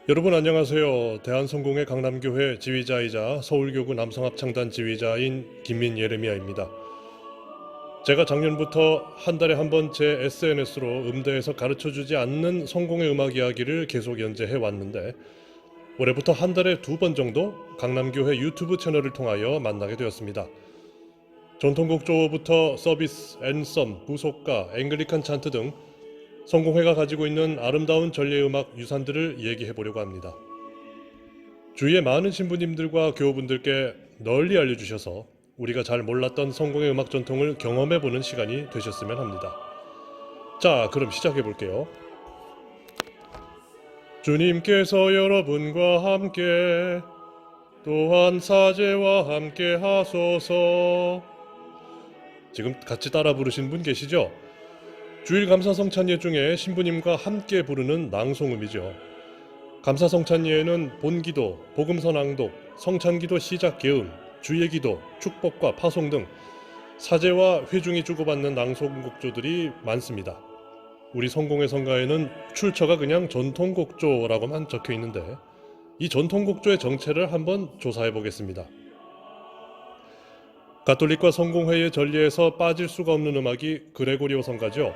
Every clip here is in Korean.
여러분 안녕하세요. 대한성공회 강남교회 지휘자이자 서울교구 남성합창단 지휘자인 김민 예레미야입니다. 제가 작년부터 한 달에 한 번 제 SNS로 음대에서 가르쳐주지 않는 성공의 음악 이야기를 계속 연재해 왔는데 올해부터 한 달에 2번 정도 강남교회 유튜브 채널을 통하여 만나게 되었습니다. 전통곡조부터 서비스, 앤썸, 부속가, 앵글리칸 찬트 등 성공회가 가지고 있는 아름다운 전례음악 유산들을 얘기해 보려고 합니다. 주위의 많은 신부님들과 교우분들께 널리 알려주셔서 우리가 잘 몰랐던 성공의 음악 전통을 경험해 보는 시간이 되셨으면 합니다. 자, 그럼 시작해 볼게요. 주님께서 여러분과 함께 또한 사제와 함께 하소서. 지금 같이 따라 부르신 분 계시죠? 주일 감사성찬예 중에 신부님과 함께 부르는 낭송음이죠. 감사성찬예에는 본기도, 복음서 낭독, 성찬기도 시작 개음, 주예기도, 축복과 파송 등 사제와 회중이 주고받는 낭송곡조들이 많습니다. 우리 성공회 성가에는 출처가 그냥 전통곡조라고만 적혀 있는데 이 전통곡조의 정체를 한번 조사해 보겠습니다. 가톨릭과 성공회의 전례에서 빠질 수가 없는 음악이 그레고리오 성가죠.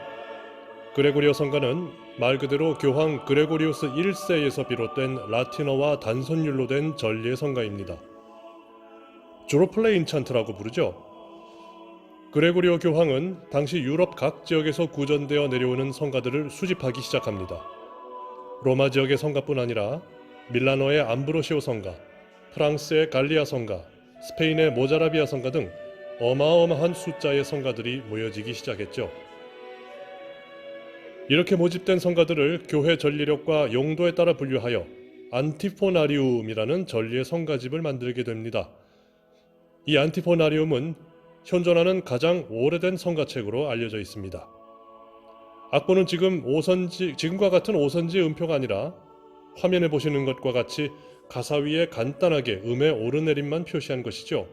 그레고리오 성가는 말 그대로 교황 그레고리우스 1세에서 비롯된 라틴어와 단선율로 된 전례 성가입니다. 주로 플레인 찬트라고 부르죠. 그레고리오 교황은 당시 유럽 각 지역에서 구전되어 내려오는 성가들을 수집하기 시작합니다. 로마 지역의 성가뿐 아니라 밀라노의 암브로시오 성가, 프랑스의 갈리아 성가, 스페인의 모자라비아 성가 등 어마어마한 숫자의 성가들이 모여지기 시작했죠. 이렇게 모집된 성가들을 교회 전리력과 용도에 따라 분류하여 안티포나리움이라는 전리의 성가집을 만들게 됩니다. 이 안티포나리움은 현존하는 가장 오래된 성가책으로 알려져 있습니다. 악보는 지금과 같은 오선지 음표가 아니라 화면에 보시는 것과 같이 가사 위에 간단하게 음의 오르내림만 표시한 것이죠.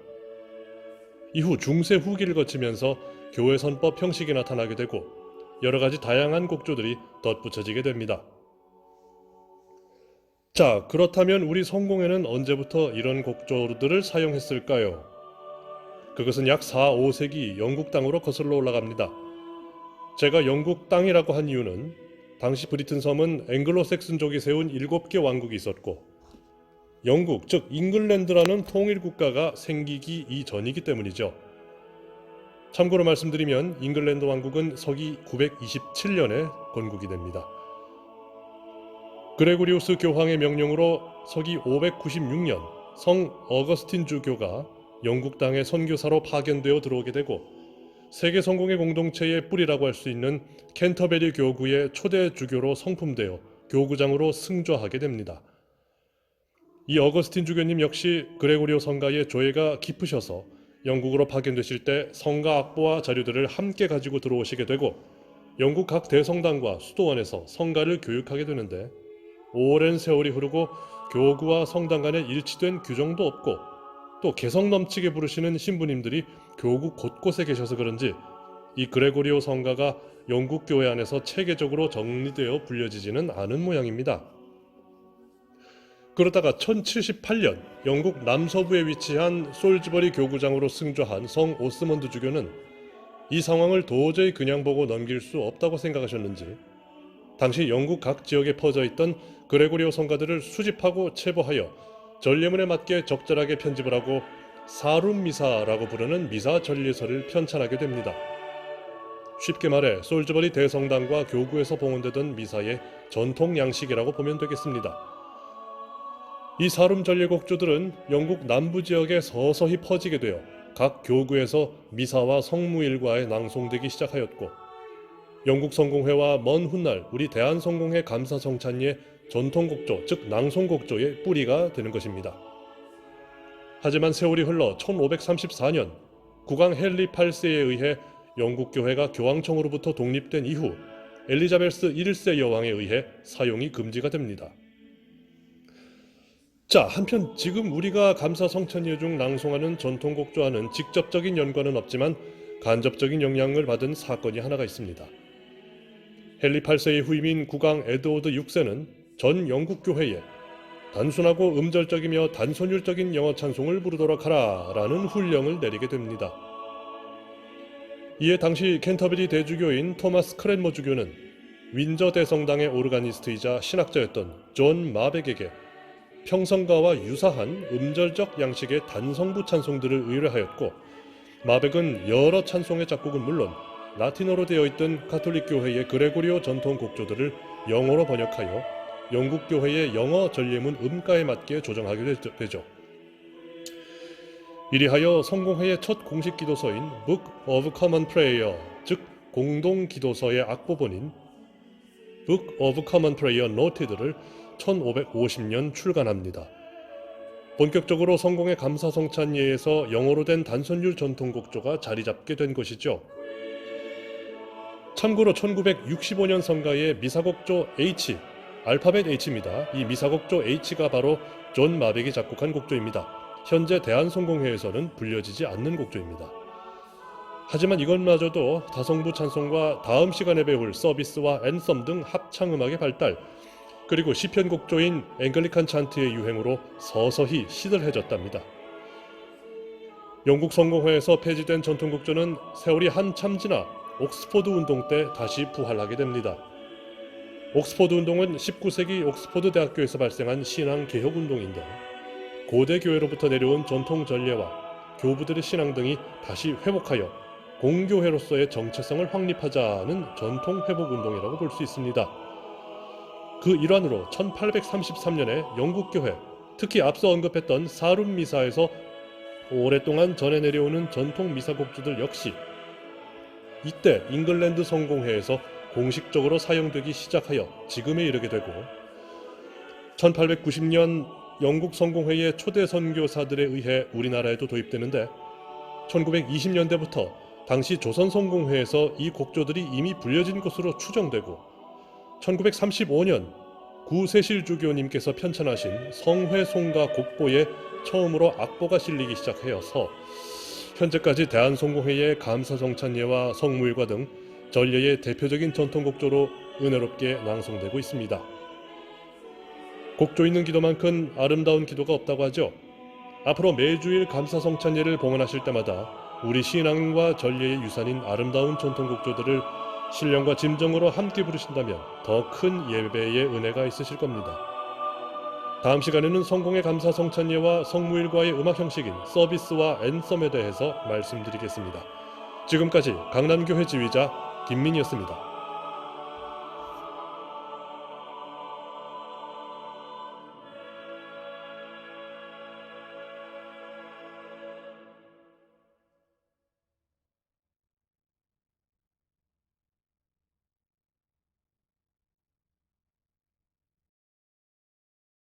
이후 중세 후기를 거치면서 교회 선법 형식이 나타나게 되고 여러 가지 다양한 곡조들이 덧붙여지게 됩니다. 자, 그렇다면 우리 성공회는 언제부터 이런 곡조들을 사용했을까요? 그것은 약 4, 5세기 영국 땅으로 거슬러 올라갑니다. 제가 영국 땅이라고 한 이유는 당시 브리튼 섬은 앵글로색슨족이 세운 7개 왕국이 있었고 영국, 즉 잉글랜드라는 통일국가가 생기기 이전이기 때문이죠. 참고로 말씀드리면 잉글랜드 왕국은 서기 927년에 건국이 됩니다. 그레고리우스 교황의 명령으로 서기 596년 성 어거스틴 주교가 영국 땅에 선교사로 파견되어 들어오게 되고 세계 성공의 공동체의 뿌리라고 할 수 있는 캔터베리 교구의 초대 주교로 성품되어 교구장으로 승조하게 됩니다. 이 어거스틴 주교님 역시 그레고리오 성가의 조예가 깊으셔서 영국으로 파견되실 때 성가 악보와 자료들을 함께 가지고 들어오시게 되고 영국 각 대성당과 수도원에서 성가를 교육하게 되는데 오랜 세월이 흐르고 교구와 성당 간에 일치된 규정도 없고 또 개성 넘치게 부르시는 신부님들이 교구 곳곳에 계셔서 그런지 이 그레고리오 성가가 영국 교회 안에서 체계적으로 정리되어 불려지지는 않은 모양입니다. 그러다가 1078년 영국 남서부에 위치한 솔즈버리 교구장으로 승조한 성 오스먼드 주교는 이 상황을 도저히 그냥 보고 넘길 수 없다고 생각하셨는지 당시 영국 각 지역에 퍼져 있던 그레고리오 성가들을 수집하고 체보하여 전례문에 맞게 적절하게 편집을 하고 사룸 미사라고 부르는 미사 전례서를 편찬하게 됩니다. 쉽게 말해 솔즈버리 대성당과 교구에서 봉헌되던 미사의 전통 양식이라고 보면 되겠습니다. 이 사룸 전례곡조들은 영국 남부 지역에 서서히 퍼지게 되어 각 교구에서 미사와 성무일과에 낭송되기 시작하였고 영국 성공회와 먼 훗날 우리 대한성공회 감사성찬예 전통곡조 즉 낭송곡조의 뿌리가 되는 것입니다. 하지만 세월이 흘러 1534년 국왕 헨리 8세에 의해 영국 교회가 교황청으로부터 독립된 이후 엘리자베스 1세 여왕에 의해 사용이 금지가 됩니다. 자, 한편 지금 우리가 감사성찬예 중 낭송하는 전통곡조와는 직접적인 연관은 없지만 간접적인 영향을 받은 사건이 하나가 있습니다. 헨리 8세의 후임인 국왕 에드워드 6세는 전 영국 교회에 단순하고 음절적이며 단선율적인 영어 찬송을 부르도록 하라 라는 훈령을 내리게 됩니다. 이에 당시 캔터베리 대주교인 토마스 크랜머 주교는 윈저 대성당의 오르가니스트이자 신학자였던 존 마백에게 평성가와 유사한 음절적 양식의 단성부 찬송들을 의뢰하였고, 마백은 여러 찬송의 작곡은 물론 라틴어로 되어 있던 가톨릭 교회의 그레고리오 전통 곡조들을 영어로 번역하여 영국 교회의 영어 전례문 음가에 맞게 조정하게 되죠. 이리하여 성공회의 첫 공식 기도서인 Book of Common Prayer, 즉 공동 기도서의 악보본인 Book of Common Prayer Noted를 1550년 출간합니다. 본격적으로 성공의 감사성찬예에서 영어로 된 단선율 전통곡조가 자리잡게 된 것이죠. 참고로 1965년 성가의 미사곡조 H, 알파벳 H입니다. 이 미사곡조 H가 바로 존 마백이 작곡한 곡조입니다. 현재 대한성공회에서는 불려지지 않는 곡조입니다. 하지만 이것마저도 다성부 찬송과 다음 시간에 배울 서비스와 앤썸 등 합창음악의 발달, 그리고 시편 곡조인 앵글리칸 찬트의 유행으로 서서히 시들해졌답니다. 영국 성공회에서 폐지된 전통곡조는 세월이 한참 지나 옥스포드 운동 때 다시 부활하게 됩니다. 옥스포드 운동은 19세기 옥스포드 대학교에서 발생한 신앙 개혁 운동인데, 고대 교회로부터 내려온 전통 전례와 교부들의 신앙 등이 다시 회복하여 공교회로서의 정체성을 확립하자는 전통 회복 운동이라고 볼 수 있습니다. 그 일환으로 1833년에 영국 교회, 특히 앞서 언급했던 사룸 미사에서 오랫동안 전해 내려오는 전통 미사 곡조들 역시 이때 잉글랜드 성공회에서 공식적으로 사용되기 시작하여 지금에 이르게 되고, 1890년 영국 성공회의 초대 선교사들에 의해 우리나라에도 도입되는데, 1920년대부터 당시 조선 성공회에서 이 곡조들이 이미 불려진 것으로 추정되고, 1935년 구세실 주교님께서 편찬하신 성회 송가 곡보에 처음으로 악보가 실리기 시작하여서 현재까지 대한성공회의 감사성찬예와 성무일과 등 전례의 대표적인 전통곡조로 은혜롭게 낭송되고 있습니다. 곡조 있는 기도만큼 아름다운 기도가 없다고 하죠. 앞으로 매주일 감사성찬예를 봉헌하실 때마다 우리 신앙과 전례의 유산인 아름다운 전통곡조들을 신령과 짐정으로 함께 부르신다면 더 큰 예배의 은혜가 있으실 겁니다. 다음 시간에는 성공의 감사성찬예와 성무일과의 음악 형식인 서비스와 앤썸에 대해서 말씀드리겠습니다. 지금까지 강남교회 지휘자 김민희였습니다.